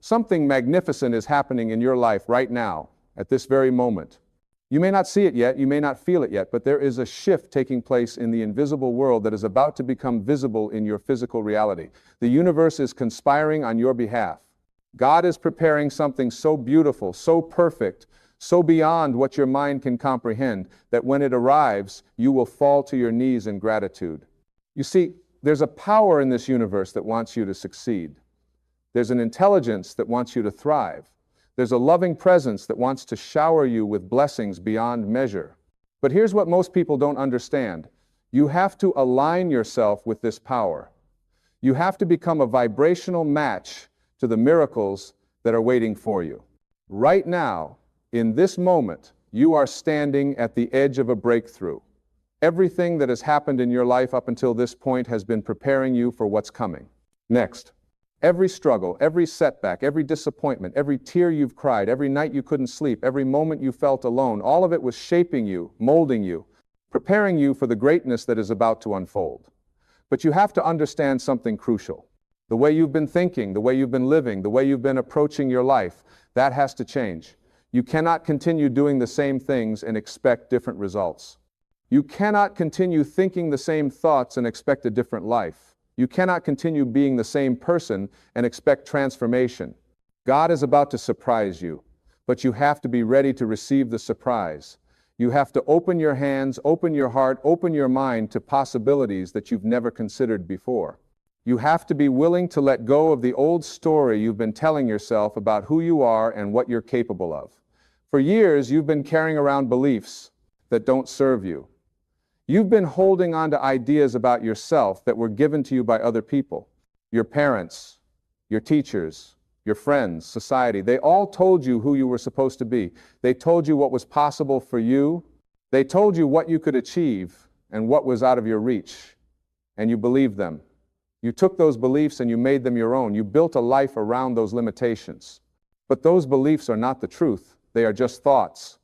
Something magnificent is happening in your life right now, at this very moment. You may not see it yet, you may not feel it yet, but there is a shift taking place in the invisible world that is about to become visible in your physical reality. The universe is conspiring on your behalf. God is preparing something so beautiful, so perfect, so beyond what your mind can comprehend, that when it arrives, you will fall to your knees in gratitude. You see, there's a power in this universe that wants you to succeed. There's an intelligence that wants you to thrive. There's a loving presence that wants to shower you with blessings beyond measure. But here's what most people don't understand. You have to align yourself with this power. You have to become a vibrational match to the miracles that are waiting for you. Right now, in this moment, you are standing at the edge of a breakthrough. Everything that has happened in your life up until this point has been preparing you for what's coming. Next. Every struggle, every setback, every disappointment, every tear you've cried, every night you couldn't sleep, every moment you felt alone, all of it was shaping you, molding you, preparing you for the greatness that is about to unfold. But you have to understand something crucial. The way you've been thinking, the way you've been living, the way you've been approaching your life, that has to change. You cannot continue doing the same things and expect different results. You cannot continue thinking the same thoughts and expect a different life. You cannot continue being the same person and expect transformation. God is about to surprise you, but you have to be ready to receive the surprise. You have to open your hands, open your heart, open your mind to possibilities that you've never considered before. You have to be willing to let go of the old story you've been telling yourself about who you are and what you're capable of. For years, you've been carrying around beliefs that don't serve you. You've been holding on to ideas about yourself that were given to you by other people. Your parents, your teachers, your friends, society, they all told you who you were supposed to be. They told you what was possible for you. They told you what you could achieve and what was out of your reach. And you believed them. You took those beliefs and you made them your own. You built a life around those limitations. But those beliefs are not the truth. They are just thoughts.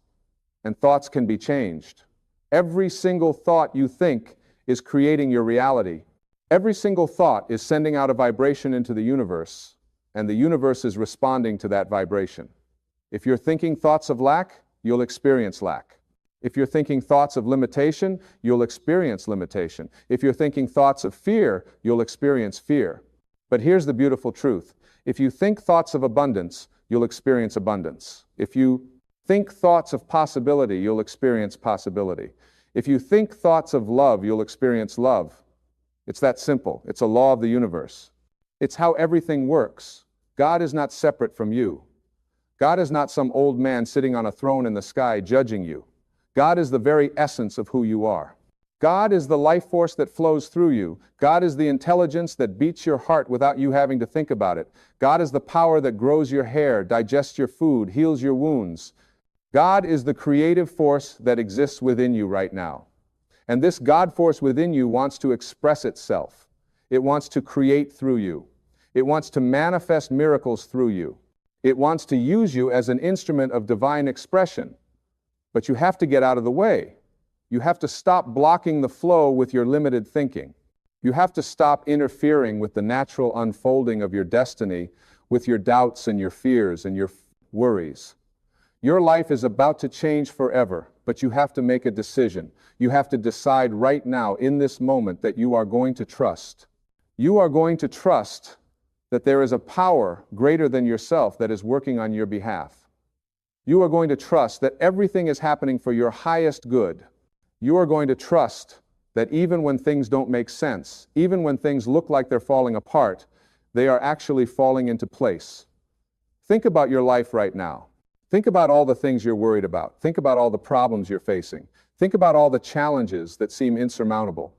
And thoughts can be changed. Every single thought you think is creating your reality. Every single thought is sending out a vibration into the universe, and the universe is responding to that vibration. If you're thinking thoughts of lack, you'll experience lack. If you're thinking thoughts of limitation, you'll experience limitation. If you're thinking thoughts of fear, you'll experience fear. But here's the beautiful truth. If you think thoughts of abundance, you'll experience abundance. If you think thoughts of possibility, you'll experience possibility. If you think thoughts of love, you'll experience love. It's that simple. It's a law of the universe. It's how everything works. God is not separate from you. God is not some old man sitting on a throne in the sky judging you. God is the very essence of who you are. God is the life force that flows through you. God is the intelligence that beats your heart without you having to think about it. God is the power that grows your hair, digests your food, heals your wounds. God is the creative force that exists within you right now. And this God force within you wants to express itself. It wants to create through you. It wants to manifest miracles through you. It wants to use you as an instrument of divine expression. But you have to get out of the way. You have to stop blocking the flow with your limited thinking. You have to stop interfering with the natural unfolding of your destiny with your doubts and your fears and your worries. Your life is about to change forever, but you have to make a decision. You have to decide right now, in this moment, that you are going to trust. You are going to trust that there is a power greater than yourself that is working on your behalf. You are going to trust that everything is happening for your highest good. You are going to trust that even when things don't make sense, even when things look like they're falling apart, they are actually falling into place. Think about your life right now. Think about all the things you're worried about. Think about all the problems you're facing. Think about all the challenges that seem insurmountable.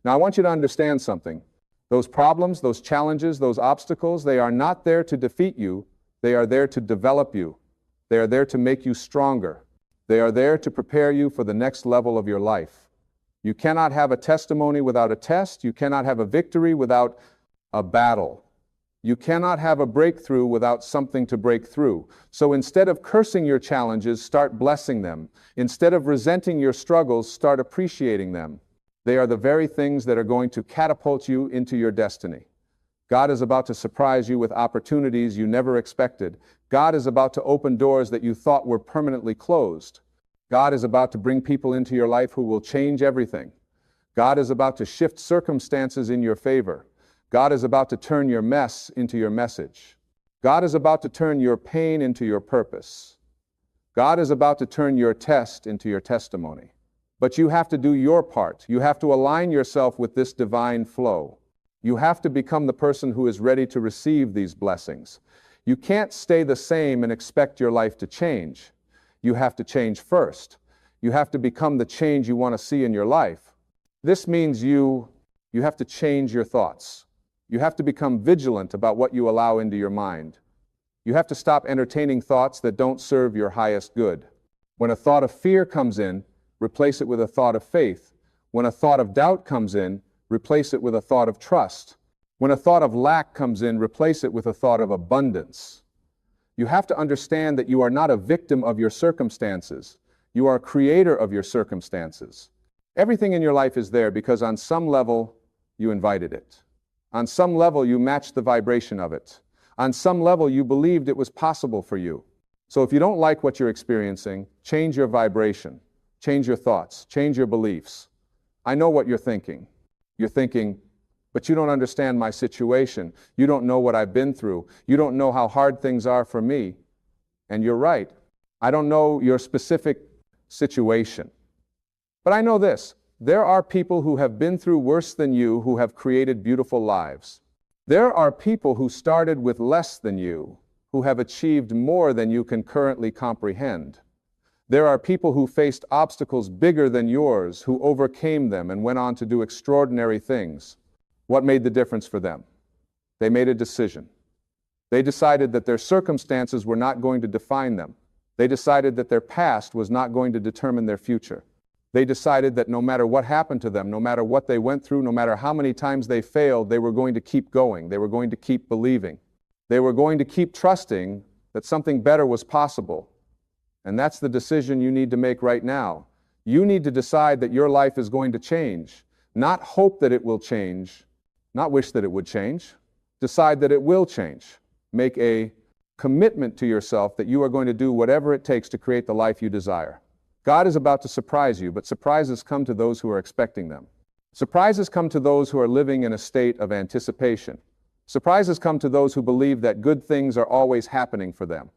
Now, I want you to understand something. Those problems, those challenges, those obstacles, they are not there to defeat you. They are there to develop you. They are there to make you stronger. They are there to prepare you for the next level of your life. You cannot have a testimony without a test. You cannot have a victory without a battle. You cannot have a breakthrough without something to break through. So instead of cursing your challenges, start blessing them. Instead of resenting your struggles, start appreciating them. They are the very things that are going to catapult you into your destiny. God is about to surprise you with opportunities you never expected. God is about to open doors that you thought were permanently closed. God is about to bring people into your life who will change everything. God is about to shift circumstances in your favor. God is about to turn your mess into your message. God is about to turn your pain into your purpose. God is about to turn your test into your testimony. But you have to do your part. You have to align yourself with this divine flow. You have to become the person who is ready to receive these blessings. You can't stay the same and expect your life to change. You have to change first. You have to become the change you want to see in your life. This means you have to change your thoughts. You have to become vigilant about what you allow into your mind. You have to stop entertaining thoughts that don't serve your highest good. When a thought of fear comes in, replace it with a thought of faith. When a thought of doubt comes in, replace it with a thought of trust. When a thought of lack comes in, replace it with a thought of abundance. You have to understand that you are not a victim of your circumstances. You are a creator of your circumstances. Everything in your life is there because on some level, you invited it. On some level, you matched the vibration of it. On some level, you believed it was possible for you. So if you don't like what you're experiencing, change your vibration, change your thoughts, change your beliefs. I know what you're thinking. You're thinking, but you don't understand my situation. You don't know what I've been through. You don't know how hard things are for me. And you're right. I don't know your specific situation. But I know this. There are people who have been through worse than you who have created beautiful lives. There are people who started with less than you, who have achieved more than you can currently comprehend. There are people who faced obstacles bigger than yours, who overcame them and went on to do extraordinary things. What made the difference for them? They made a decision. They decided that their circumstances were not going to define them. They decided that their past was not going to determine their future. They decided that no matter what happened to them, no matter what they went through, no matter how many times they failed, they were going to keep going. They were going to keep believing. They were going to keep trusting that something better was possible. And that's the decision you need to make right now. You need to decide that your life is going to change. Not hope that it will change, not wish that it would change. Decide that it will change. Make a commitment to yourself that you are going to do whatever it takes to create the life you desire. God is about to surprise you, but surprises come to those who are expecting them. Surprises come to those who are living in a state of anticipation. Surprises come to those who believe that good things are always happening for them.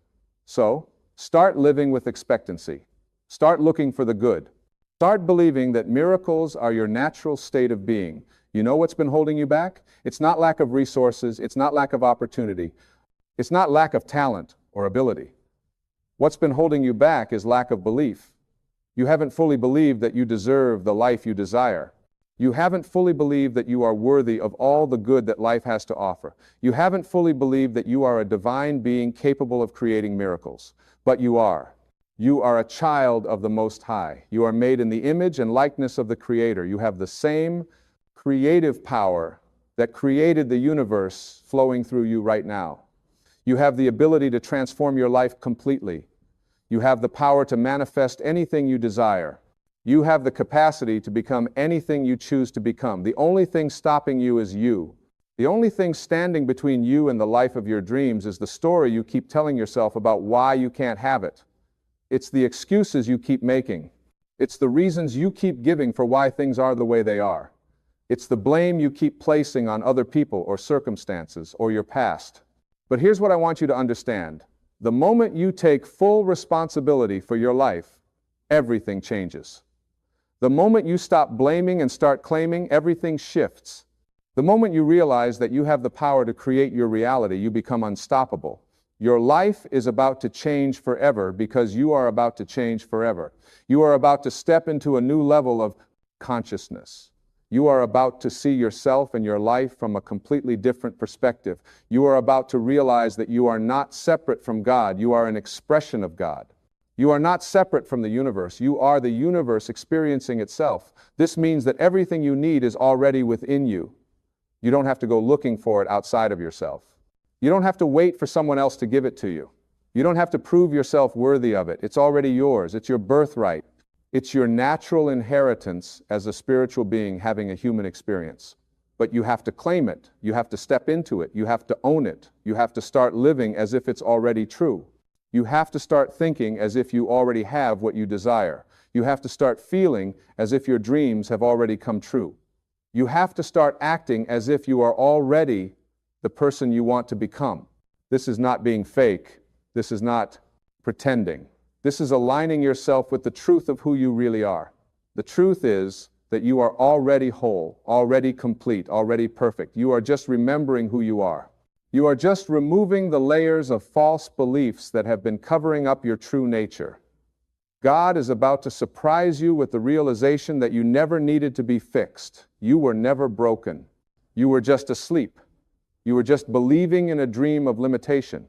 So, start living with expectancy. Start looking for the good. Start believing that miracles are your natural state of being. You know what's been holding you back? It's not lack of resources. It's not lack of opportunity. It's not lack of talent or ability. What's been holding you back is lack of belief. You haven't fully believed that you deserve the life you desire. You haven't fully believed that you are worthy of all the good that life has to offer. You haven't fully believed that you are a divine being capable of creating miracles. But you are. You are a child of the Most High. You are made in the image and likeness of the Creator. You have the same creative power that created the universe flowing through you right now. You have the ability to transform your life completely. You have the power to manifest anything you desire. You have the capacity to become anything you choose to become. The only thing stopping you is you. The only thing standing between you and the life of your dreams is the story you keep telling yourself about why you can't have it. It's the excuses you keep making. It's the reasons you keep giving for why things are the way they are. It's the blame you keep placing on other people or circumstances or your past. But here's what I want you to understand. The moment you take full responsibility for your life, everything changes. The moment you stop blaming and start claiming, everything shifts. The moment you realize that you have the power to create your reality, you become unstoppable. Your life is about to change forever because you are about to change forever. You are about to step into a new level of consciousness. You are about to see yourself and your life from a completely different perspective. You are about to realize that you are not separate from God. You are an expression of God. You are not separate from the universe. You are the universe experiencing itself. This means that everything you need is already within you. You don't have to go looking for it outside of yourself. You don't have to wait for someone else to give it to you. You don't have to prove yourself worthy of it. It's already yours. It's your birthright. It's your natural inheritance as a spiritual being having a human experience. but you have to claim it. You have to step into it. You have to own it. You have to start living as if it's already true. You have to start thinking as if you already have what you desire. You have to start feeling as if your dreams have already come true. You have to start acting as if you are already the person you want to become. This is not being fake. This is not pretending. This is aligning yourself with the truth of who you really are. The truth is that you are already whole, already complete, already perfect. You are just remembering who you are. You are just removing the layers of false beliefs that have been covering up your true nature. God is about to surprise you with the realization that you never needed to be fixed. You were never broken. You were just asleep. You were just believing in a dream of limitation.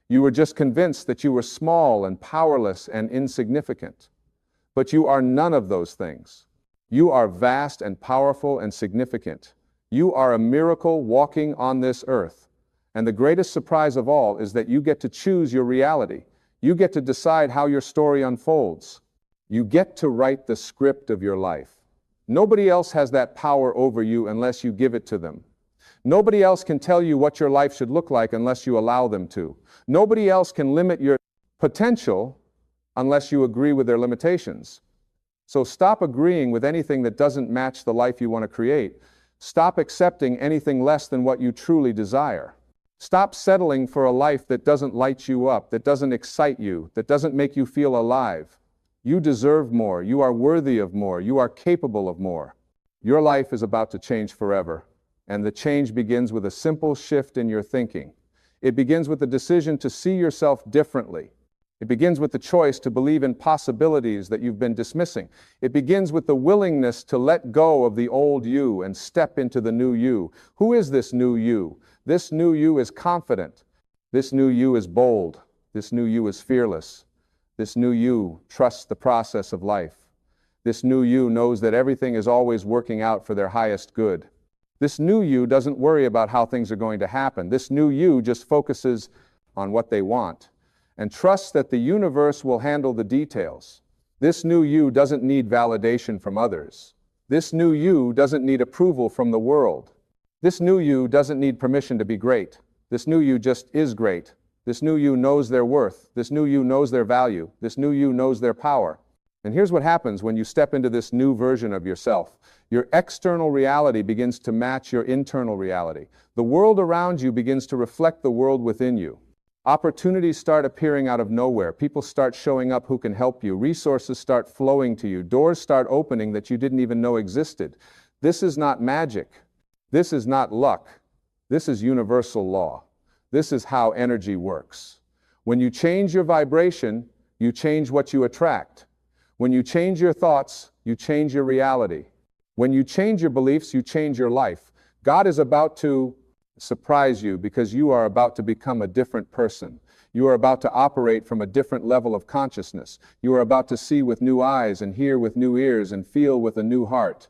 You were just convinced that you were small and powerless and insignificant. But you are none of those things. You are vast and powerful and significant. You are a miracle walking on this earth. And the greatest surprise of all is that you get to choose your reality. You get to decide how your story unfolds. You get to write the script of your life. Nobody else has that power over you unless you give it to them. Nobody else can tell you what your life should look like unless you allow them to. Nobody else can limit your potential unless you agree with their limitations. So stop agreeing with anything that doesn't match the life you want to create. Stop accepting anything less than what you truly desire. Stop settling for a life that doesn't light you up, that doesn't excite you, that doesn't make you feel alive. You deserve more. You are worthy of more. You are capable of more. Your life is about to change forever, and the change begins with a simple shift in your thinking. It begins with the decision to see yourself differently. It begins with the choice to believe in possibilities that you've been dismissing. It begins with the willingness to let go of the old you and step into the new you. Who is this new you? This new you is confident. This new you is bold. This new you is fearless. This new you trusts the process of life. This new you knows that everything is always working out for their highest good. This new you doesn't worry about how things are going to happen. This new you just focuses on what they want and trusts that the universe will handle the details. This new you doesn't need validation from others. This new you doesn't need approval from the world. This new you doesn't need permission to be great. This new you just is great. This new you knows their worth. This new you knows their value. This new you knows their power. And here's what happens when you step into this new version of yourself. Your external reality begins to match your internal reality. The world around you begins to reflect the world within you. Opportunities start appearing out of nowhere. People start showing up who can help you. Resources start flowing to you. Doors start opening that you didn't even know existed. This is not magic. This is not luck. This is universal law. This is how energy works. When you change your vibration, you change what you attract. When you change your thoughts, you change your reality. When you change your beliefs, you change your life. God is about to surprise you because you are about to become a different person. You are about to operate from a different level of consciousness. You are about to see with new eyes and hear with new ears and feel with a new heart.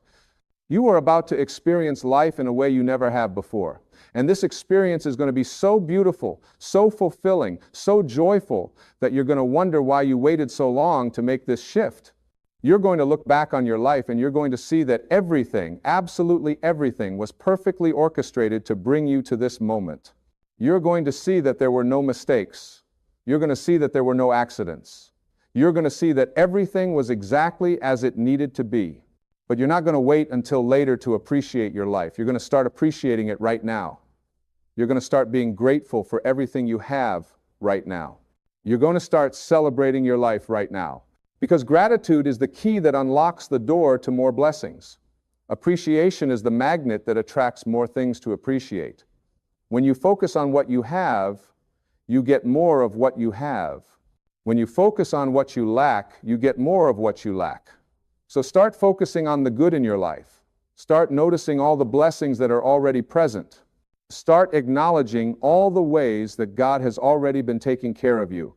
You are about to experience life in a way you never have before. And this experience is going to be so beautiful, so fulfilling, so joyful that you're going to wonder why you waited so long to make this shift. You're going to look back on your life and you're going to see that everything, absolutely everything, was perfectly orchestrated to bring you to this moment. You're going to see that there were no mistakes. You're going to see that there were no accidents. You're going to see that everything was exactly as it needed to be. But you're not going to wait until later to appreciate your life. You're going to start appreciating it right now. You're going to start being grateful for everything you have right now. You're going to start celebrating your life right now. Because gratitude is the key that unlocks the door to more blessings. Appreciation is the magnet that attracts more things to appreciate. When you focus on what you have, you get more of what you have. When you focus on what you lack, you get more of what you lack. So start focusing on the good in your life. Start noticing all the blessings that are already present. Start acknowledging all the ways that God has already been taking care of you.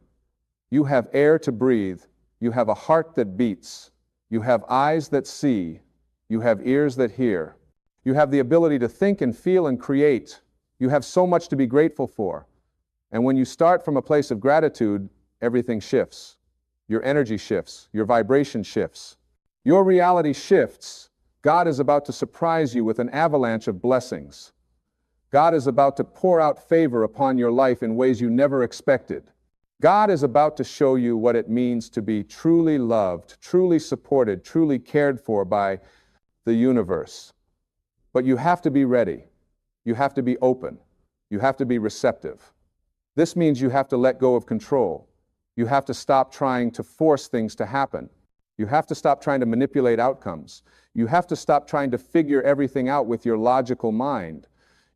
You have air to breathe. You have a heart that beats. You have eyes that see. You have ears that hear. You have the ability to think and feel and create. You have so much to be grateful for. And when you start from a place of gratitude, everything shifts. Your energy shifts. Your vibration shifts. Your reality shifts God is about to surprise you with an avalanche of blessings. God is about to pour out favor upon your life in ways you never expected. God is about to show you what it means to be truly loved, truly supported, truly cared for by the universe. But you have to be ready. You have to be open. You have to be receptive. This means you have to let go of control. You have to stop trying to force things to happen. You have to stop trying to manipulate outcomes. You have to stop trying to figure everything out with your logical mind.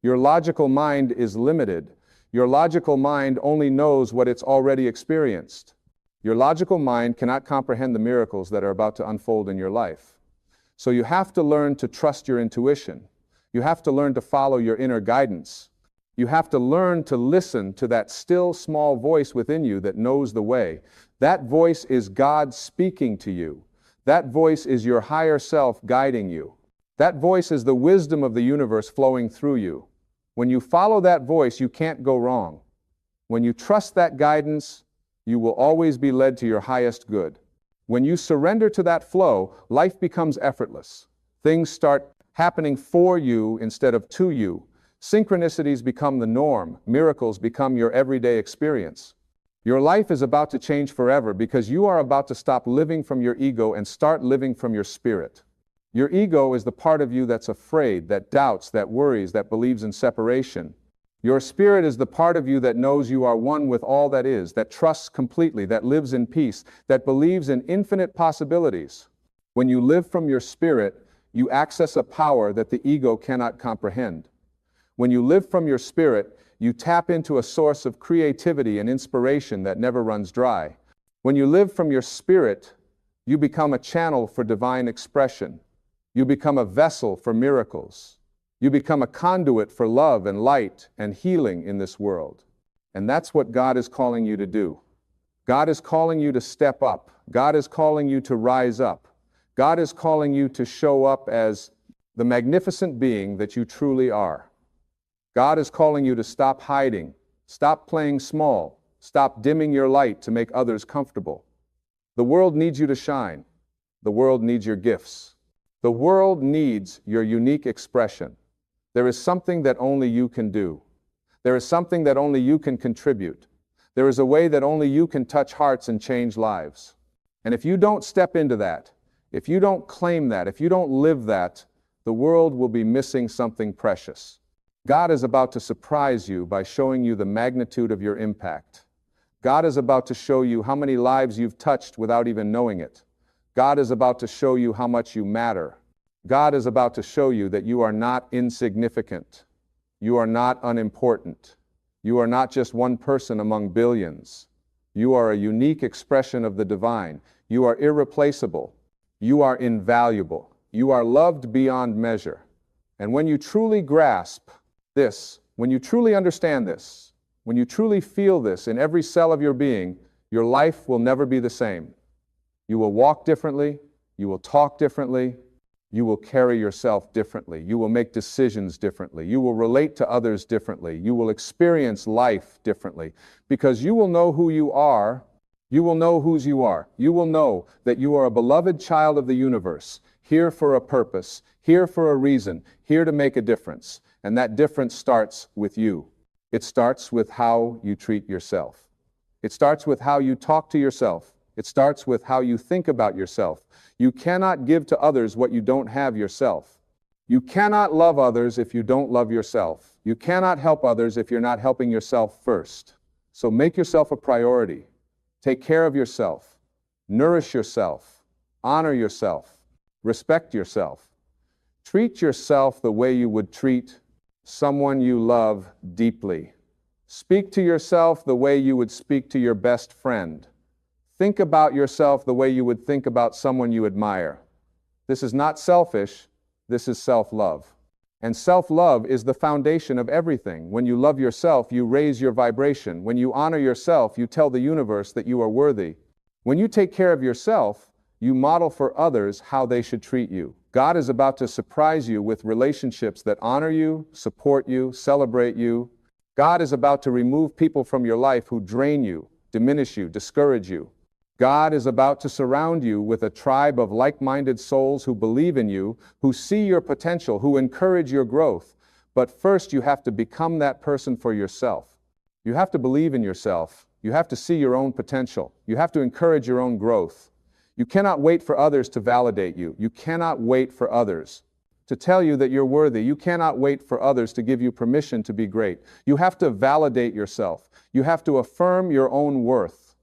Your logical mind is limited. Your logical mind only knows what it's already experienced. Your logical mind cannot comprehend the miracles that are about to unfold in your life. So you have to learn to trust your intuition. You have to learn to follow your inner guidance. You have to learn to listen to that still small voice within you that knows the way. That voice is God speaking to you. That voice is your higher self guiding you. That voice is the wisdom of the universe flowing through you. When you follow that voice, you can't go wrong. When you trust that guidance, you will always be led to your highest good. When you surrender to that flow, life becomes effortless. Things start happening for you instead of to you. Synchronicities become the norm. Miracles become your everyday experience. Your life is about to change forever because you are about to stop living from your ego and start living from your spirit. Your ego is the part of you that's afraid, that doubts, that worries, that believes in separation. Your spirit is the part of you that knows you are one with all that is, that trusts completely, that lives in peace, that believes in infinite possibilities. When you live from your spirit, you access a power that the ego cannot comprehend. When you live from your spirit, you tap into a source of creativity and inspiration that never runs dry. When you live from your spirit, you become a channel for divine expression. You become a vessel for miracles. You become a conduit for love and light and healing in this world. And that's what God is calling you to do. God is calling you to step up. God is calling you to rise up. God is calling you to show up as the magnificent being that you truly are. God is calling you to stop hiding, stop playing small, stop dimming your light to make others comfortable. The world needs you to shine. The world needs your gifts. The world needs your unique expression. There is something that only you can do. There is something that only you can contribute. There is a way that only you can touch hearts and change lives. And if you don't step into that, if you don't claim that, if you don't live that, the world will be missing something precious. God is about to surprise you by showing you the magnitude of your impact. God is about to show you how many lives you've touched without even knowing it. God is about to show you how much you matter. God is about to show you that you are not insignificant. You are not unimportant. You are not just one person among billions. You are a unique expression of the divine. You are irreplaceable. You are invaluable. You are loved beyond measure. And when you truly grasp this, when you truly understand this, when you truly feel this in every cell of your being, your life will never be the same. You will walk differently. You will talk differently. You will carry yourself differently. You will make decisions differently. You will relate to others differently. You will experience life differently because you will know who you are. You will know whose you are. You will know that you are a beloved child of the universe, here for a purpose, here for a reason, here to make a difference. And that difference starts with you. It starts with how you treat yourself. It starts with how you talk to yourself. It starts with how you think about yourself. You cannot give to others what you don't have yourself. You cannot love others if you don't love yourself. You cannot help others if you're not helping yourself first. So make yourself a priority. Take care of yourself. Nourish yourself. Honor yourself. Respect yourself. Treat yourself the way you would treat someone you love deeply. Speak to yourself the way you would speak to your best friend. Think about yourself the way you would think about someone you admire. This is not selfish, this is self-love. And self-love is the foundation of everything. When you love yourself, you raise your vibration. When you honor yourself, you tell the universe that you are worthy. When you take care of yourself, you model for others how they should treat you. God is about to surprise you with relationships that honor you, support you, celebrate you. God is about to remove people from your life who drain you, diminish you, discourage you. God is about to surround you with a tribe of like-minded souls who believe in you, who see your potential, who encourage your growth. But first, you have to become that person for yourself. You have to believe in yourself. You have to see your own potential. You have to encourage your own growth. You cannot wait for others to validate you. You cannot wait for others to tell you that you're worthy. You cannot wait for others to give you permission to be great. You have to validate yourself. You have to affirm your own worth.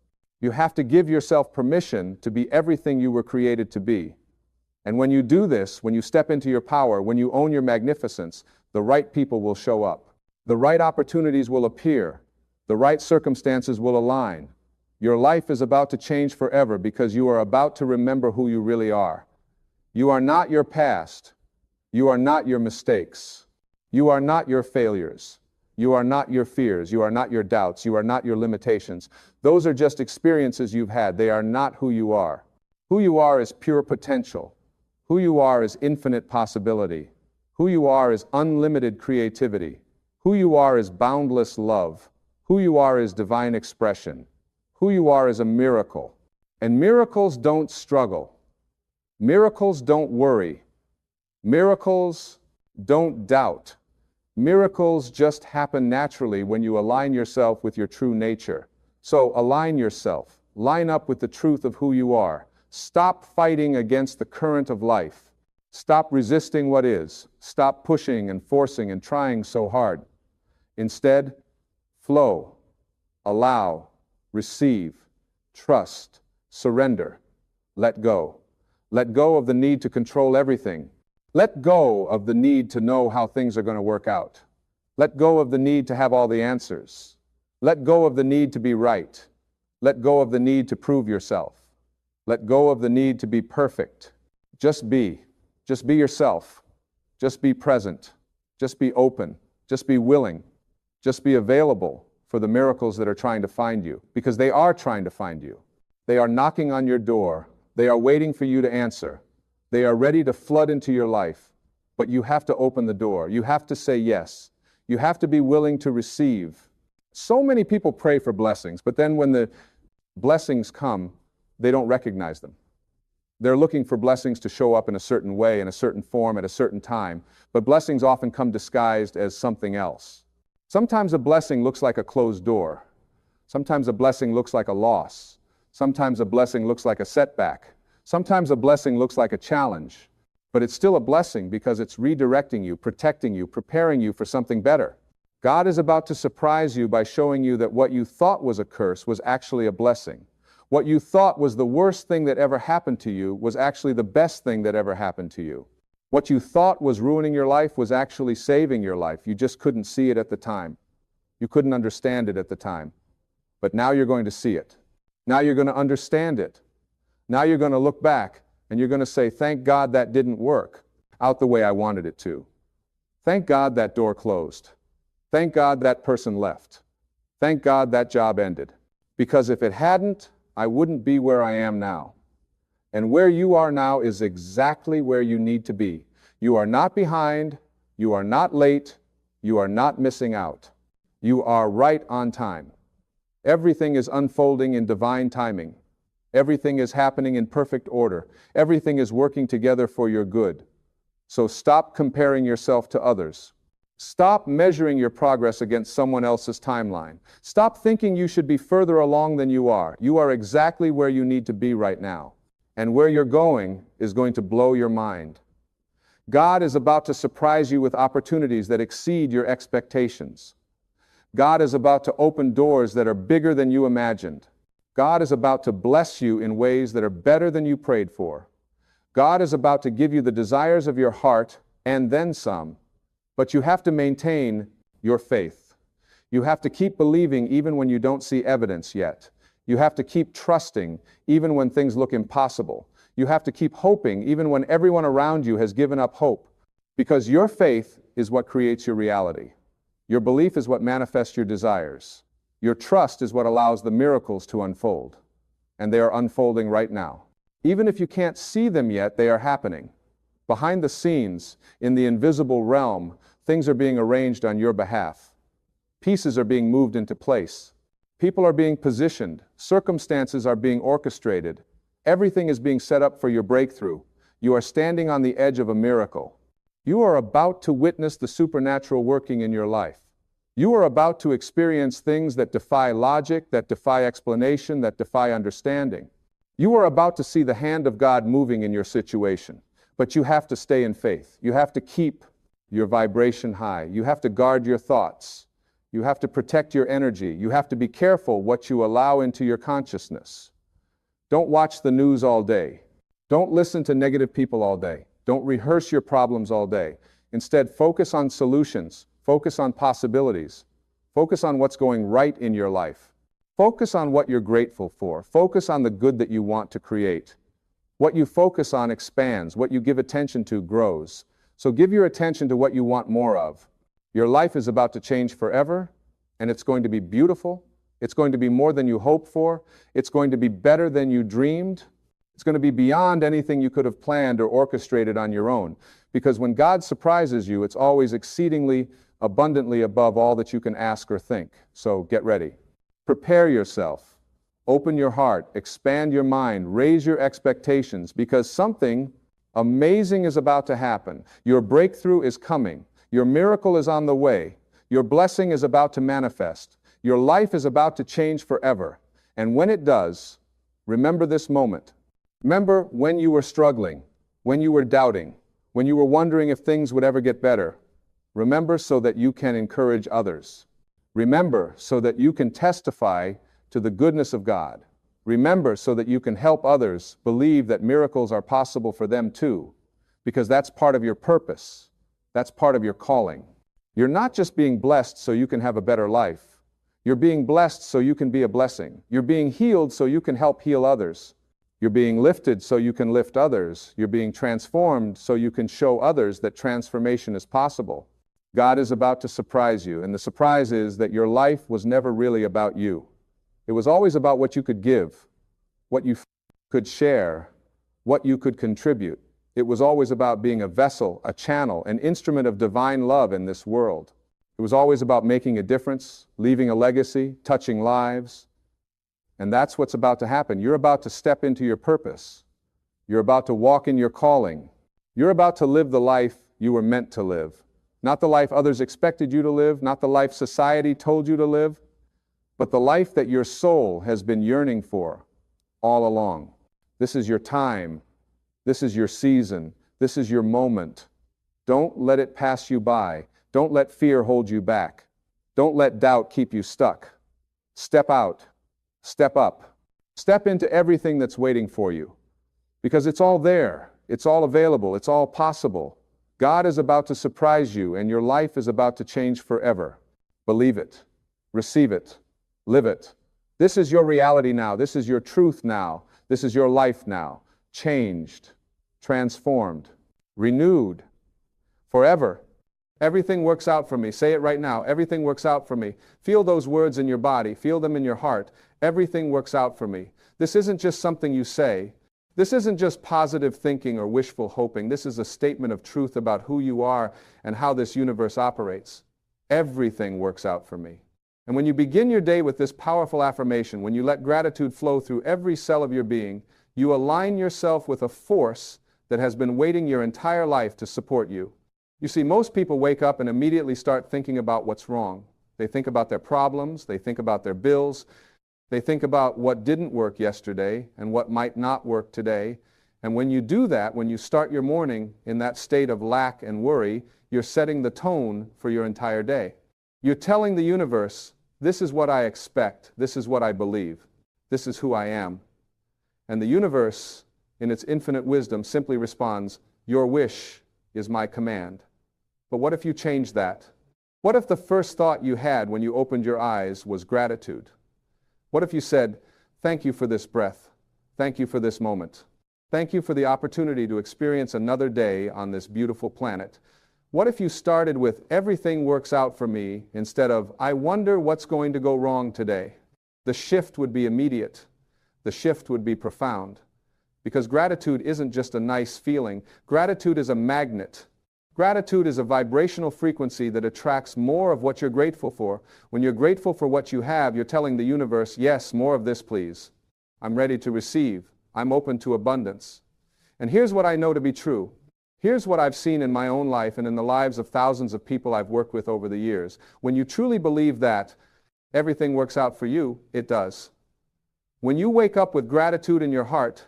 You have to give yourself permission to be everything you were created to be. And when you do this, when you step into your power, when you own your magnificence, the right people will show up. The right opportunities will appear. The right circumstances will align. Your life is about to change forever because you are about to remember who you really are. You are not your past. You are not your mistakes. You are not your failures. You are not your fears. You are not your doubts. You are not your limitations. Those are just experiences you've had. They are not who you are. Who you are is pure potential. Who you are is infinite possibility. Who you are is unlimited creativity. Who you are is boundless love. Who you are is divine expression. Who you are is a miracle. And miracles don't struggle. Miracles don't worry. Miracles don't doubt. Miracles just happen naturally when you align yourself with your true nature. So align yourself. Line up with the truth of who you are. Stop fighting against the current of life. Stop resisting what is. Stop pushing and forcing and trying so hard. Instead, flow, allow, receive, trust, surrender, let go. Let go of the need to control everything. Let go of the need to know how things are going to work out. Let go of the need to have all the answers. Let go of the need to be right. Let go of the need to prove yourself. Let go of the need to be perfect. Just be. Just be yourself. Just be present. Just be open. Just be willing. Just be available for the miracles that are trying to find you, because they are trying to find you. They are knocking on your door. They are waiting for you to answer. They are ready to flood into your life, but you have to open the door. You have to say yes. You have to be willing to receive. So many people pray for blessings, but then when the blessings come, they don't recognize them. They're looking for blessings to show up in a certain way, in a certain form, at a certain time, but blessings often come disguised as something else. Sometimes a blessing looks like a closed door. Sometimes a blessing looks like a loss. Sometimes a blessing looks like a setback. Sometimes a blessing looks like a challenge, but it's still a blessing because it's redirecting you, protecting you, preparing you for something better. God is about to surprise you by showing you that what you thought was a curse was actually a blessing. What you thought was the worst thing that ever happened to you was actually the best thing that ever happened to you. What you thought was ruining your life was actually saving your life. You just couldn't see it at the time. You couldn't understand it at the time. But now you're going to see it. Now you're going to understand it. Now you're going to look back and you're going to say, thank God that didn't work out the way I wanted it to. Thank God that door closed. Thank God that person left. Thank God that job ended. Because if it hadn't, I wouldn't be where I am now. And where you are now is exactly where you need to be. You are not behind. You are not late. You are not missing out. You are right on time. Everything is unfolding in divine timing. Everything is happening in perfect order. Everything is working together for your good. So stop comparing yourself to others. Stop measuring your progress against someone else's timeline. Stop thinking you should be further along than you are. You are exactly where you need to be right now. And where you're going is going to blow your mind. God is about to surprise you with opportunities that exceed your expectations. God is about to open doors that are bigger than you imagined. God is about to bless you in ways that are better than you prayed for. God is about to give you the desires of your heart and then some. But you have to maintain your faith. You have to keep believing even when you don't see evidence yet. You have to keep trusting even when things look impossible. You have to keep hoping even when everyone around you has given up hope. Because your faith is what creates your reality. Your belief is what manifests your desires. Your trust is what allows the miracles to unfold. And they are unfolding right now. Even if you can't see them yet, they are happening. Behind the scenes, in the invisible realm, things are being arranged on your behalf. Pieces are being moved into place. People are being positioned. Circumstances are being orchestrated. Everything is being set up for your breakthrough. You are standing on the edge of a miracle. You are about to witness the supernatural working in your life. You are about to experience things that defy logic, that defy explanation, that defy understanding. You are about to see the hand of God moving in your situation. But you have to stay in faith. You have to keep your vibration high. You have to guard your thoughts. You have to protect your energy. You have to be careful what you allow into your consciousness. Don't watch the news all day. Don't listen to negative people all day. Don't rehearse your problems all day. Instead, focus on solutions. Focus on possibilities. Focus on what's going right in your life. Focus on what you're grateful for. Focus on the good that you want to create. What you focus on expands. What you give attention to grows. So give your attention to what you want more of. Your life is about to change forever, and it's going to be beautiful. It's going to be more than you hoped for. It's going to be better than you dreamed. It's going to be beyond anything you could have planned or orchestrated on your own. Because when God surprises you, it's always exceedingly abundantly above all that you can ask or think. So get ready. Prepare yourself. Open your heart. Expand your mind. Raise your expectations, because something amazing is about to happen. Your breakthrough is coming. Your miracle is on the way. Your blessing is about to manifest. Your life is about to change forever. And when it does, remember this moment. Remember when you were struggling, when you were doubting, when you were wondering if things would ever get better. Remember so that you can encourage others. Remember so that you can testify to the goodness of God. Remember so that you can help others believe that miracles are possible for them too, because that's part of your purpose. That's part of your calling. You're not just being blessed so you can have a better life. You're being blessed so you can be a blessing. You're being healed so you can help heal others. You're being lifted so you can lift others. You're being transformed so you can show others that transformation is possible. God is about to surprise you, and the surprise is that your life was never really about you. It was always about what you could give, what you could share, what you could contribute. It was always about being a vessel, a channel, an instrument of divine love in this world. It was always about making a difference, leaving a legacy, touching lives. And that's what's about to happen. You're about to step into your purpose. You're about to walk in your calling. You're about to live the life you were meant to live. Not the life others expected you to live, not the life society told you to live, but the life that your soul has been yearning for all along. This is your time. This is your season. This is your moment. Don't let it pass you by. Don't let fear hold you back. Don't let doubt keep you stuck. Step out. Step up. Step into everything that's waiting for you. Because it's all there. It's all available. It's all possible. God is about to surprise you, and your life is about to change forever. Believe it. Receive it. Live it. This is your reality now. This is your truth now. This is your life now. Changed. Transformed. Renewed. Forever. Everything works out for me. Say it right now. Everything works out for me. Feel those words in your body. Feel them in your heart. Everything works out for me. This isn't just something you say. This isn't just positive thinking or wishful hoping. This is a statement of truth about who you are and how this universe operates. Everything works out for me. And when you begin your day with this powerful affirmation, when you let gratitude flow through every cell of your being, you align yourself with a force that has been waiting your entire life to support you. You see, most people wake up and immediately start thinking about what's wrong. They think about their problems, they think about their bills, they think about what didn't work yesterday and what might not work today. And when you do that, when you start your morning in that state of lack and worry, you're setting the tone for your entire day. You're telling the universe, this is what I expect, this is what I believe, this is who I am. And the universe, in its infinite wisdom, simply responds, your wish is my command. But what if you change that? What if the first thought you had when you opened your eyes was gratitude? What if you said, thank you for this breath, thank you for this moment, thank you for the opportunity to experience another day on this beautiful planet? What if you started with, everything works out for me, instead of, I wonder what's going to go wrong today? The shift would be immediate. The shift would be profound. Because gratitude isn't just a nice feeling. Gratitude is a magnet. Gratitude is a vibrational frequency that attracts more of what you're grateful for. When you're grateful for what you have, you're telling the universe, yes, more of this, please. I'm ready to receive. I'm open to abundance. And here's what I know to be true. Here's what I've seen in my own life and in the lives of thousands of people I've worked with over the years. When you truly believe that everything works out for you, it does. When you wake up with gratitude in your heart,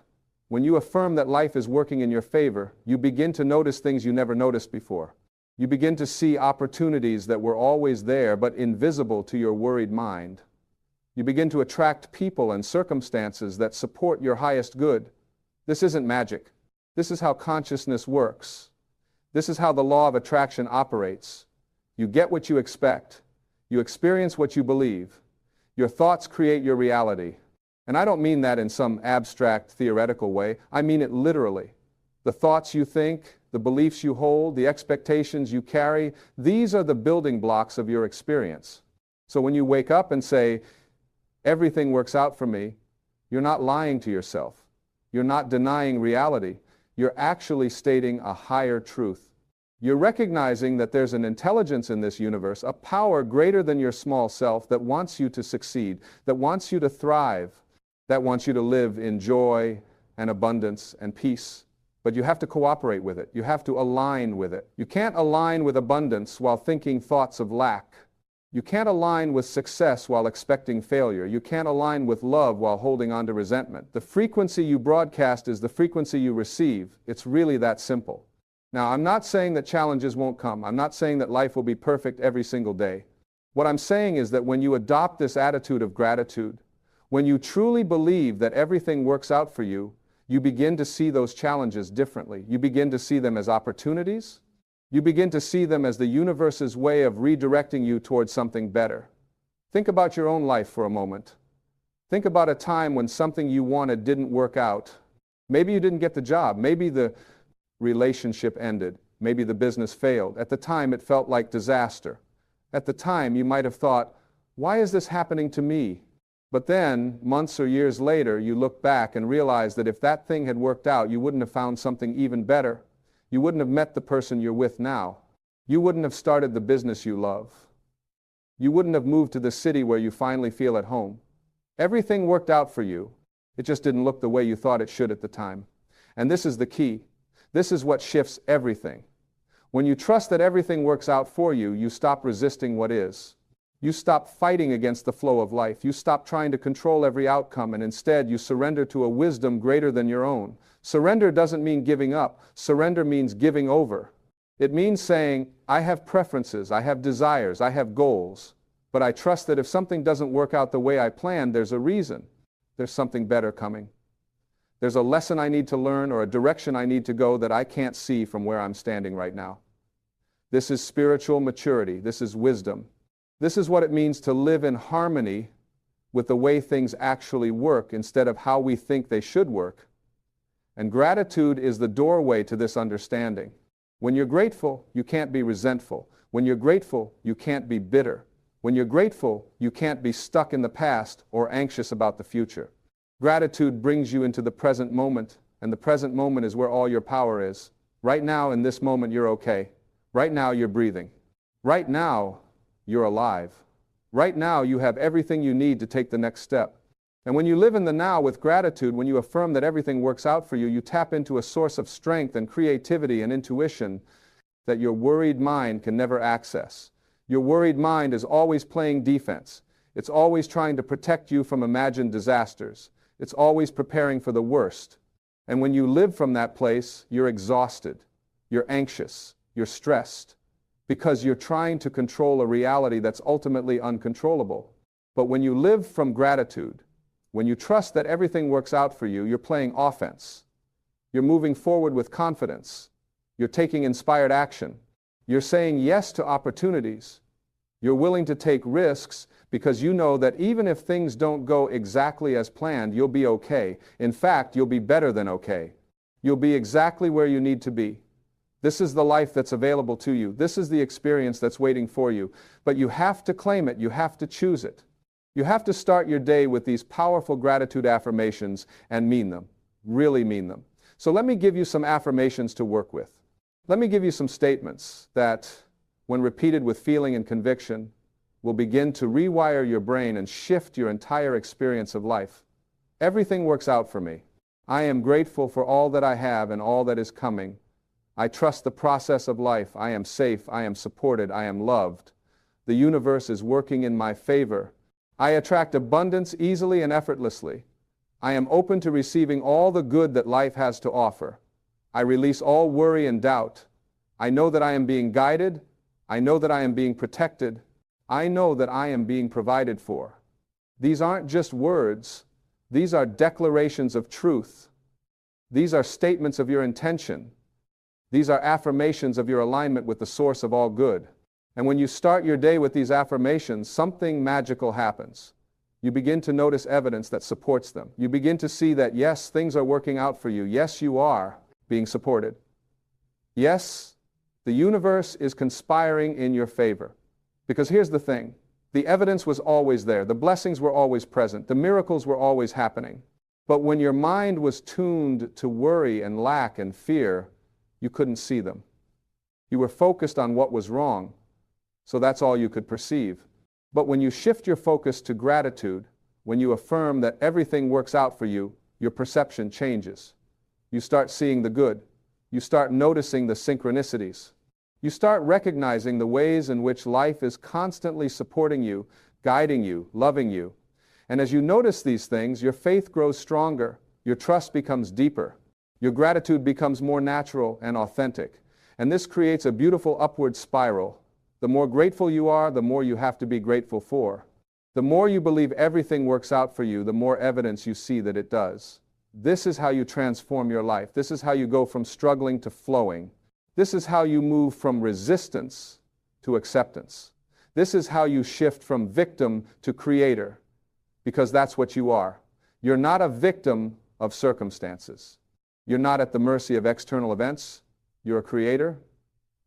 when you affirm that life is working in your favor, you begin to notice things you never noticed before. You begin to see opportunities that were always there but invisible to your worried mind. You begin to attract people and circumstances that support your highest good. This isn't magic. This is how consciousness works. This is how the law of attraction operates. You get what you expect. You experience what you believe. Your thoughts create your reality. And I don't mean that in some abstract, theoretical way. I mean it literally. The thoughts you think, the beliefs you hold, the expectations you carry, these are the building blocks of your experience. So when you wake up and say, everything works out for me, you're not lying to yourself. You're not denying reality. You're actually stating a higher truth. You're recognizing that there's an intelligence in this universe, a power greater than your small self that wants you to succeed, that wants you to thrive, that wants you to live in joy and abundance and peace. But you have to cooperate with it. You have to align with it. You can't align with abundance while thinking thoughts of lack. You can't align with success while expecting failure. You can't align with love while holding on to resentment. The frequency you broadcast is the frequency you receive. It's really that simple. Now, I'm not saying that challenges won't come. I'm not saying that life will be perfect every single day. What I'm saying is that when you adopt this attitude of gratitude, when you truly believe that everything works out for you, you begin to see those challenges differently. You begin to see them as opportunities. You begin to see them as the universe's way of redirecting you towards something better. Think about your own life for a moment. Think about a time when something you wanted didn't work out. Maybe you didn't get the job. Maybe the relationship ended. Maybe the business failed. At the time, it felt like disaster. At the time, you might have thought, why is this happening to me? But then, months or years later, you look back and realize that if that thing had worked out, you wouldn't have found something even better. You wouldn't have met the person you're with now. You wouldn't have started the business you love. You wouldn't have moved to the city where you finally feel at home. Everything worked out for you. It just didn't look the way you thought it should at the time. And this is the key. This is what shifts everything. When you trust that everything works out for you, you stop resisting what is. You stop fighting against the flow of life. You stop trying to control every outcome, and instead you surrender to a wisdom greater than your own. Surrender doesn't mean giving up. Surrender means giving over. It means saying, I have preferences, I have desires, I have goals, but I trust that if something doesn't work out the way I planned, there's a reason. There's something better coming. There's a lesson I need to learn or a direction I need to go that I can't see from where I'm standing right now. This is spiritual maturity. This is wisdom. This is what it means to live in harmony with the way things actually work instead of how we think they should work. And gratitude is the doorway to this understanding. When you're grateful, you can't be resentful. When you're grateful, you can't be bitter. When you're grateful, you can't be stuck in the past or anxious about the future. Gratitude brings you into the present moment, and the present moment is where all your power is. Right now, in this moment, you're okay. Right now, you're breathing. Right now, you're alive. Right now, you have everything you need to take the next step. And when you live in the now with gratitude, when you affirm that everything works out for you, you tap into a source of strength and creativity and intuition that your worried mind can never access. Your worried mind is always playing defense. It's always trying to protect you from imagined disasters. It's always preparing for the worst. And when you live from that place, you're exhausted, you're anxious, you're stressed, because you're trying to control a reality that's ultimately uncontrollable. But when you live from gratitude, when you trust that everything works out for you, you're playing offense. You're moving forward with confidence. You're taking inspired action. You're saying yes to opportunities. You're willing to take risks because you know that even if things don't go exactly as planned, you'll be okay. In fact, you'll be better than okay. You'll be exactly where you need to be. This is the life that's available to you. This is the experience that's waiting for you. But you have to claim it. You have to choose it. You have to start your day with these powerful gratitude affirmations and mean them, really mean them. So let me give you some affirmations to work with. Let me give you some statements that, when repeated with feeling and conviction, will begin to rewire your brain and shift your entire experience of life. Everything works out for me. I am grateful for all that I have and all that is coming. I trust the process of life. I am safe. I am supported. I am loved. The universe is working in my favor. I attract abundance easily and effortlessly. I am open to receiving all the good that life has to offer. I release all worry and doubt. I know that I am being guided. I know that I am being protected. I know that I am being provided for. These aren't just words. These are declarations of truth. These are statements of your intention. These are affirmations of your alignment with the source of all good. And when you start your day with these affirmations, something magical happens. You begin to notice evidence that supports them. You begin to see that, yes, things are working out for you. Yes, you are being supported. Yes, the universe is conspiring in your favor. Because here's the thing. The evidence was always there. The blessings were always present. The miracles were always happening. But when your mind was tuned to worry and lack and fear, you couldn't see them. You were focused on what was wrong, so that's all you could perceive. But when you shift your focus to gratitude, when you affirm that everything works out for you, your perception changes. You start seeing the good. You start noticing the synchronicities. You start recognizing the ways in which life is constantly supporting you, guiding you, loving you. And as you notice these things, your faith grows stronger, your trust becomes deeper, your gratitude becomes more natural and authentic. And this creates a beautiful upward spiral. The more grateful you are, the more you have to be grateful for. The more you believe everything works out for you, the more evidence you see that it does. This is how you transform your life. This is how you go from struggling to flowing. This is how you move from resistance to acceptance. This is how you shift from victim to creator, because that's what you are. You're not a victim of circumstances. You're not at the mercy of external events. You're a creator.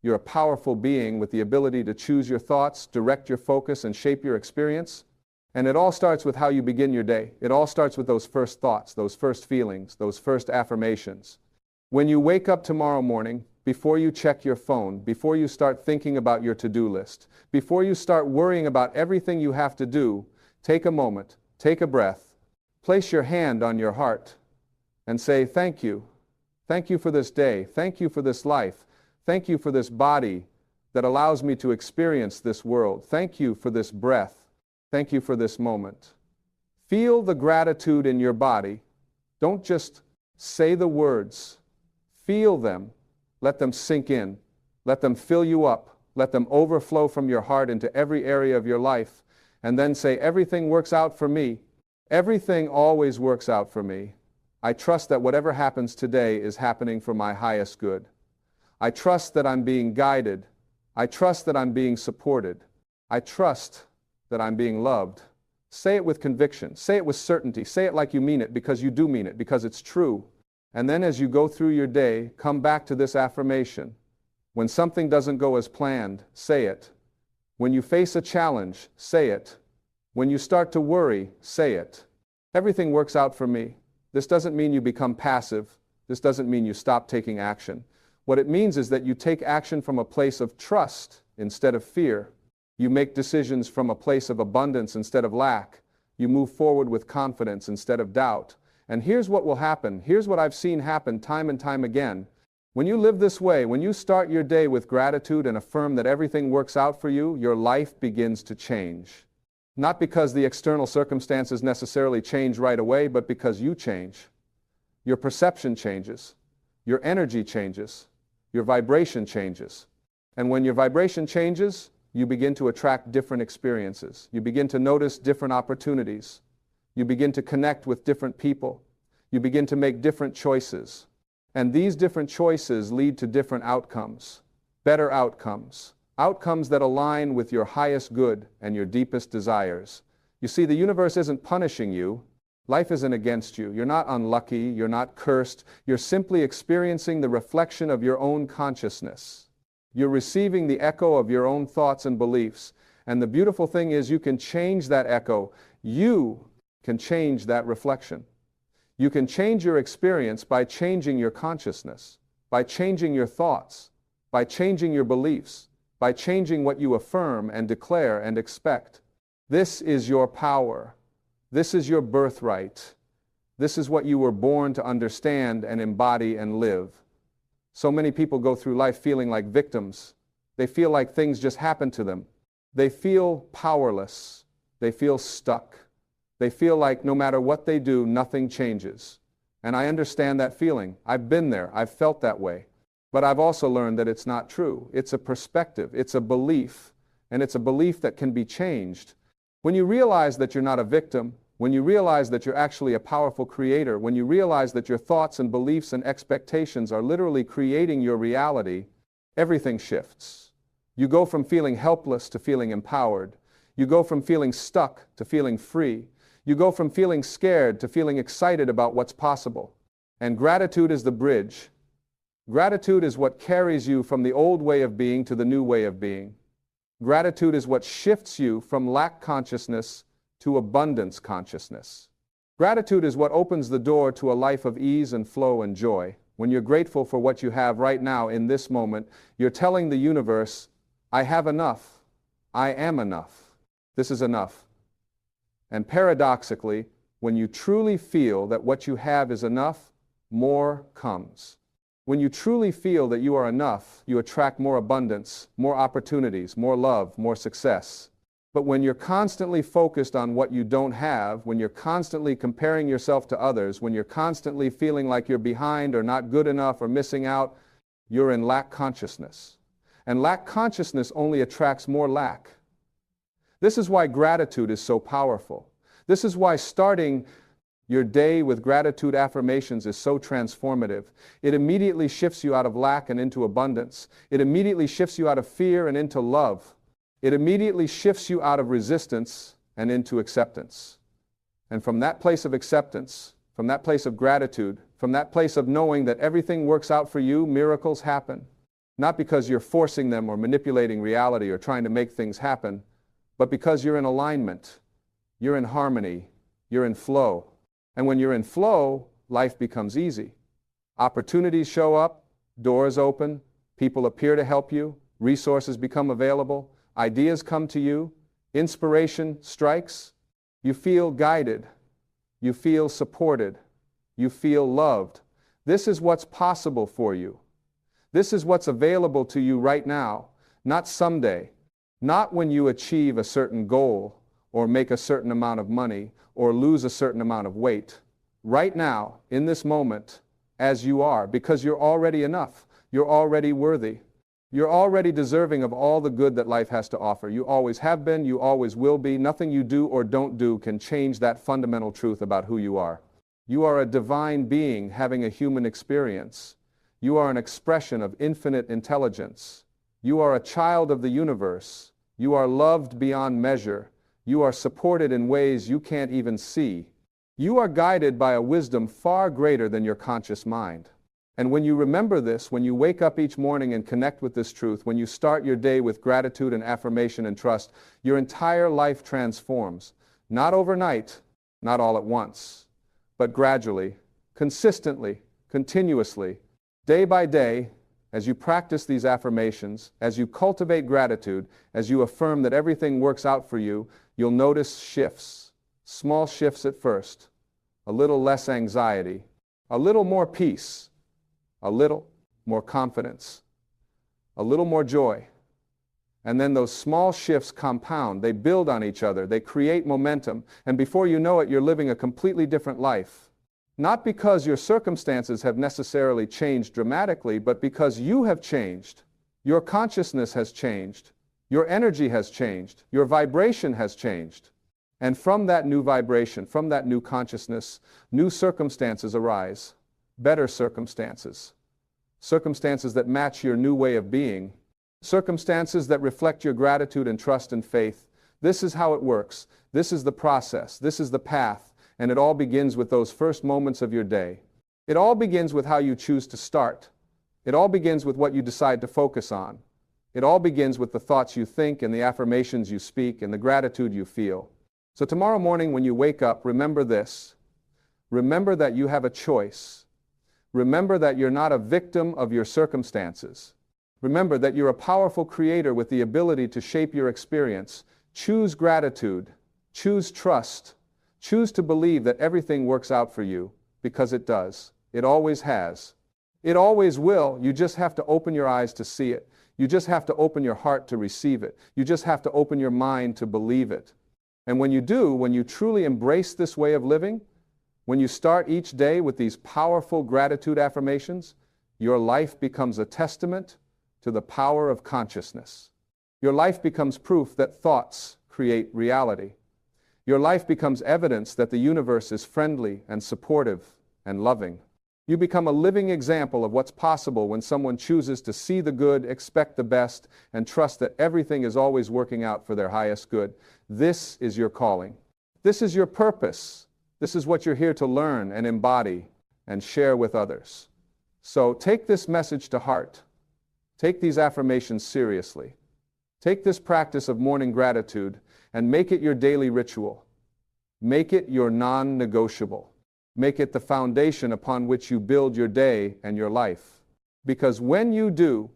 You're a powerful being with the ability to choose your thoughts, direct your focus, and shape your experience. And it all starts with how you begin your day. It all starts with those first thoughts, those first feelings, those first affirmations. When you wake up tomorrow morning, before you check your phone, before you start thinking about your to-do list, before you start worrying about everything you have to do, take a moment, take a breath, place your hand on your heart, and say, thank you. Thank you for this day. Thank you for this life. Thank you for this body that allows me to experience this world. Thank you for this breath. Thank you for this moment. Feel the gratitude in your body. Don't just say the words. Feel them. Let them sink in. Let them fill you up. Let them overflow from your heart into every area of your life. And then say, everything works out for me. Everything always works out for me. I trust that whatever happens today is happening for my highest good. I trust that I'm being guided. I trust that I'm being supported. I trust that I'm being loved. Say it with conviction. Say it with certainty. Say it like you mean it, because you do mean it, because it's true. And then as you go through your day, come back to this affirmation. When something doesn't go as planned, say it. When you face a challenge, say it. When you start to worry, say it. Everything works out for me. This doesn't mean you become passive. This doesn't mean you stop taking action. What it means is that you take action from a place of trust instead of fear. You make decisions from a place of abundance instead of lack. You move forward with confidence instead of doubt. And here's what will happen. Here's what I've seen happen time and time again. When you live this way, when you start your day with gratitude and affirm that everything works out for you, your life begins to change. Not because the external circumstances necessarily change right away, but because you change. Your perception changes. Your energy changes. Your vibration changes. And when your vibration changes, you begin to attract different experiences. You begin to notice different opportunities. You begin to connect with different people. You begin to make different choices. And these different choices lead to different outcomes, better outcomes, outcomes that align with your highest good and your deepest desires. You see, the universe isn't punishing you. Life isn't against you. You're not unlucky. You're not cursed. You're simply experiencing the reflection of your own consciousness. You're receiving the echo of your own thoughts and beliefs. And the beautiful thing is you can change that echo. You can change that reflection. You can change your experience by changing your consciousness, by changing your thoughts, by changing your beliefs, by changing what you affirm and declare and expect. This is your power. This is your birthright. This is what you were born to understand and embody and live. So many people go through life feeling like victims. They feel like things just happen to them. They feel powerless. They feel stuck. They feel like no matter what they do, nothing changes. And I understand that feeling. I've been there. I've felt that way. But I've also learned that it's not true. It's a perspective. It's a belief. And it's a belief that can be changed. When you realize that you're not a victim, when you realize that you're actually a powerful creator, when you realize that your thoughts and beliefs and expectations are literally creating your reality, everything shifts. You go from feeling helpless to feeling empowered. You go from feeling stuck to feeling free. You go from feeling scared to feeling excited about what's possible. And gratitude is the bridge. Gratitude is what carries you from the old way of being to the new way of being. Gratitude is what shifts you from lack consciousness to abundance consciousness. Gratitude is what opens the door to a life of ease and flow and joy. When you're grateful for what you have right now in this moment, you're telling the universe, I have enough. I am enough. This is enough. And paradoxically, when you truly feel that what you have is enough, more comes. When you truly feel that you are enough, you attract more abundance, more opportunities, more love, more success. But when you're constantly focused on what you don't have, when you're constantly comparing yourself to others, when you're constantly feeling like you're behind or not good enough or missing out, you're in lack consciousness. And lack consciousness only attracts more lack. This is why gratitude is so powerful. This is why starting your day with gratitude affirmations is so transformative. It immediately shifts you out of lack and into abundance. It immediately shifts you out of fear and into love. It immediately shifts you out of resistance and into acceptance. And from that place of acceptance, from that place of gratitude, from that place of knowing that everything works out for you, miracles happen. Not because you're forcing them or manipulating reality or trying to make things happen, but because you're in alignment, you're in harmony, you're in flow. And when you're in flow, life becomes easy. Opportunities show up, doors open, people appear to help you, resources become available, ideas come to you, inspiration strikes. You feel guided, you feel supported, you feel loved. This is what's possible for you. This is what's available to you right now, not someday. Not when you achieve a certain goal, or make a certain amount of money, or lose a certain amount of weight. Right now, in this moment, as you are, because you're already enough. You're already worthy. You're already deserving of all the good that life has to offer. You always have been, you always will be. Nothing you do or don't do can change that fundamental truth about who you are. You are a divine being having a human experience. You are an expression of infinite intelligence. You are a child of the universe. You are loved beyond measure. You are supported in ways you can't even see. You are guided by a wisdom far greater than your conscious mind. And when you remember this, when you wake up each morning and connect with this truth, when you start your day with gratitude and affirmation and trust, your entire life transforms. Not overnight, not all at once, but gradually, consistently, continuously, day by day. As you practice these affirmations, as you cultivate gratitude, as you affirm that everything works out for you, you'll notice shifts. Small shifts at first. A little less anxiety. A little more peace. A little more confidence. A little more joy. And then those small shifts compound. They build on each other. They create momentum. And before you know it, you're living a completely different life. Not because your circumstances have necessarily changed dramatically, but because you have changed. Your consciousness has changed. Your energy has changed. Your vibration has changed. And from that new vibration, from that new consciousness, new circumstances arise. Better circumstances. Circumstances that match your new way of being. Circumstances that reflect your gratitude and trust and faith. This is how it works. This is the process. This is the path. And it all begins with those first moments of your day. It all begins with how you choose to start. It all begins with what you decide to focus on. It all begins with the thoughts you think and the affirmations you speak and the gratitude you feel. So tomorrow morning when you wake up, remember this. Remember that you have a choice. Remember that you're not a victim of your circumstances. Remember that you're a powerful creator with the ability to shape your experience. Choose gratitude. Choose trust. Choose to believe that everything works out for you, because it does. It always has. It always will. You just have to open your eyes to see it. You just have to open your heart to receive it. You just have to open your mind to believe it. And when you do, when you truly embrace this way of living, when you start each day with these powerful gratitude affirmations, your life becomes a testament to the power of consciousness. Your life becomes proof that thoughts create reality. Your life becomes evidence that the universe is friendly and supportive and loving. You become a living example of what's possible when someone chooses to see the good, expect the best, and trust that everything is always working out for their highest good. This is your calling. This is your purpose. This is what you're here to learn and embody and share with others. So take this message to heart. Take these affirmations seriously. Take this practice of morning gratitude and make it your daily ritual. Make it your non-negotiable. Make it the foundation upon which you build your day and your life. Because when you do,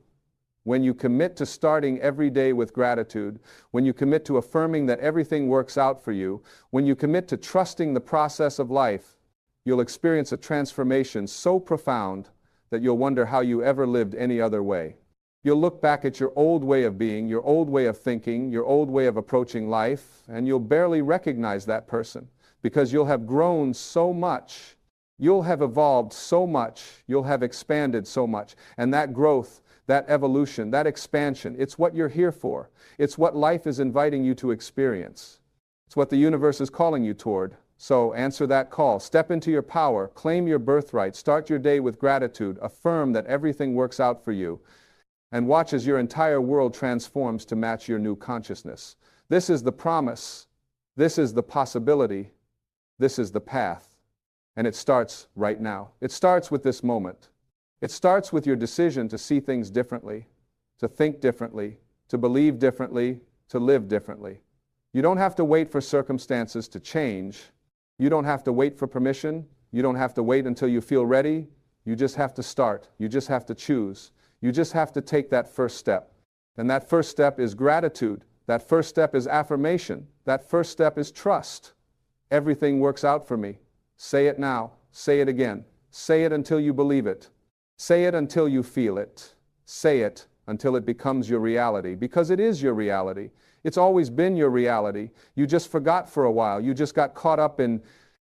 when you commit to starting every day with gratitude, when you commit to affirming that everything works out for you, when you commit to trusting the process of life, you'll experience a transformation so profound that you'll wonder how you ever lived any other way. You'll look back at your old way of being, your old way of thinking, your old way of approaching life, and you'll barely recognize that person because you'll have grown so much. You'll have evolved so much. You'll have expanded so much. And that growth, that evolution, that expansion, it's what you're here for. It's what life is inviting you to experience. It's what the universe is calling you toward. So answer that call. Step into your power. Claim your birthright. Start your day with gratitude. Affirm that everything works out for you. And watch as your entire world transforms to match your new consciousness. This is the promise. This is the possibility. This is the path. And it starts right now. It starts with this moment. It starts with your decision to see things differently, to think differently, to believe differently, to live differently. You don't have to wait for circumstances to change. You don't have to wait for permission. You don't have to wait until you feel ready. You just have to start. You just have to choose. You just have to take that first step. And that first step is gratitude. That first step is affirmation. That first step is trust. Everything works out for me. Say it now. Say it again. Say it until you believe it. Say it until you feel it. Say it until it becomes your reality, because it is your reality. It's always been your reality. You just forgot for a while. You just got caught up in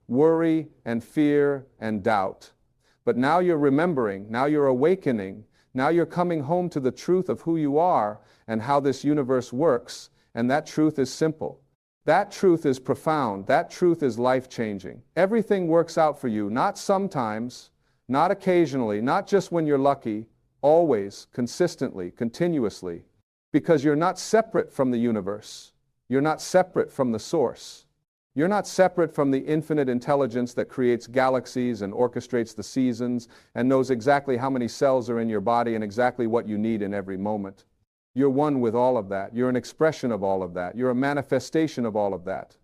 worry and fear and doubt. But now you're remembering. Now you're awakening. Now you're coming home to the truth of who you are and how this universe works, and that truth is simple. That truth is profound. That truth is life-changing. Everything works out for you, not sometimes, not occasionally, not just when you're lucky, always, consistently, continuously, because you're not separate from the universe. You're not separate from the source. You're not separate from the infinite intelligence that creates galaxies and orchestrates the seasons and knows exactly how many cells are in your body and exactly what you need in every moment. You're one with all of that. You're an expression of all of that. You're a manifestation of all of that.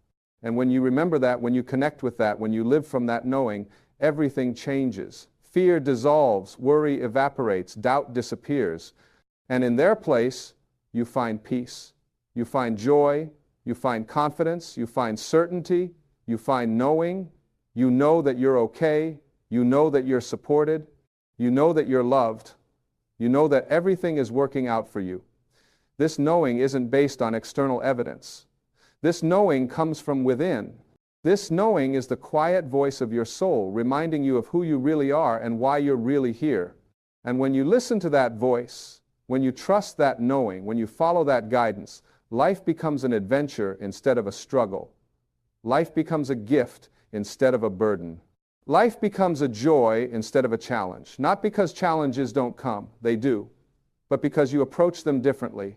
And when you remember that, when you connect with that, when you live from that knowing, everything changes. Fear dissolves, worry evaporates, doubt disappears. And in their place, you find peace. You find joy. You find confidence, you find certainty, you find knowing, you know that you're okay, you know that you're supported, you know that you're loved, you know that everything is working out for you. This knowing isn't based on external evidence. This knowing comes from within. This knowing is the quiet voice of your soul, reminding you of who you really are and why you're really here. And when you listen to that voice, when you trust that knowing, when you follow that guidance, life becomes an adventure instead of a struggle. Life becomes a gift instead of a burden. Life becomes a joy instead of a challenge. Not because challenges don't come, they do, but because you approach them differently.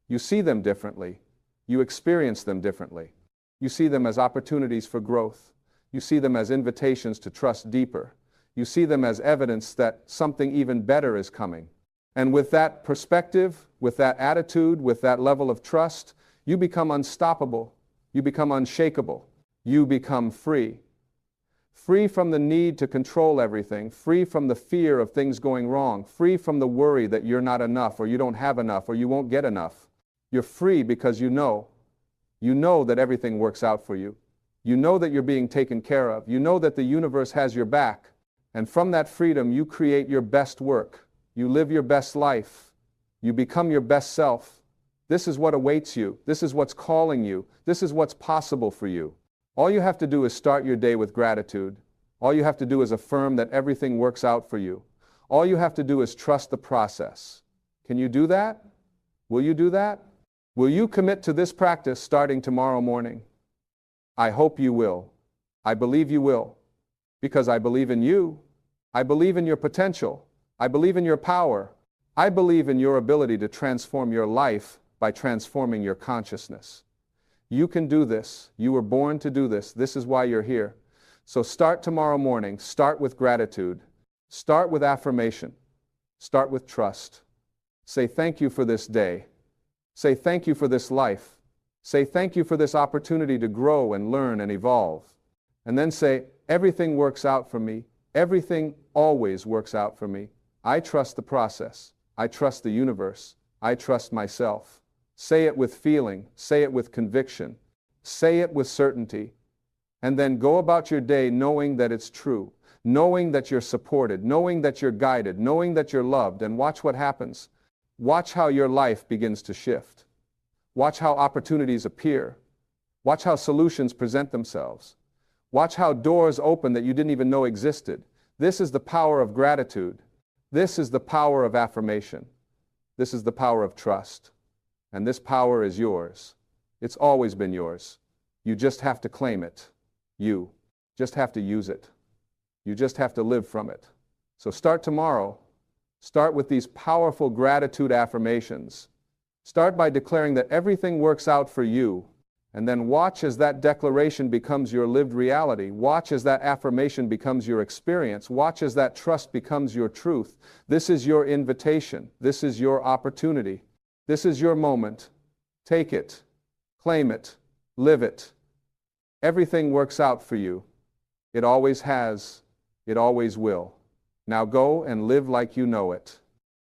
You see them differently. You experience them differently. You see them as opportunities for growth. You see them as invitations to trust deeper. You see them as evidence that something even better is coming. And with that perspective, with that attitude, with that level of trust, you become unstoppable. You become unshakable. You become free. free from the need to control everything, free from the fear of things going wrong, free from the worry that you're not enough or you don't have enough or you won't get enough. You're free because you know that everything works out for you. You know that you're being taken care of. You know that the universe has your back. And from that freedom, you create your best work. You live your best life. You become your best self. This is what awaits you. This is what's calling you. This is what's possible for you. All you have to do is start your day with gratitude. All you have to do is affirm that everything works out for you. All you have to do is trust the process. Can you do that? Will you do that? Will you commit to this practice starting tomorrow morning? I hope you will. I believe you will. Because I believe in you. I believe in your potential. I believe in your power. I believe in your ability to transform your life by transforming your consciousness. You can do this. You were born to do this. This is why you're here. So start tomorrow morning. Start with gratitude. Start with affirmation. Start with trust. Say thank you for this day. Say thank you for this life. Say thank you for this opportunity to grow and learn and evolve. And then say, everything works out for me. Everything always works out for me. I trust the process. I trust the universe. I trust myself. Say it with feeling. Say it with conviction. Say it with certainty. And then go about your day knowing that it's true, knowing that you're supported, knowing that you're guided, knowing that you're loved, and watch what happens. Watch how your life begins to shift. Watch how opportunities appear. Watch how solutions present themselves. Watch how doors open that you didn't even know existed. This is the power of gratitude. This is the power of affirmation. This is the power of trust. And this power is yours. It's always been yours. You just have to claim it. You just have to use it. You just have to live from it. So start tomorrow. Start with these powerful gratitude affirmations. Start by declaring that everything works out for you. And then watch as that declaration becomes your lived reality. Watch as that affirmation becomes your experience. Watch as that trust becomes your truth. This is your invitation. This is your opportunity. This is your moment. Take it. Claim it. Live it. Everything works out for you. It always has. It always will. Now go and live like you know it.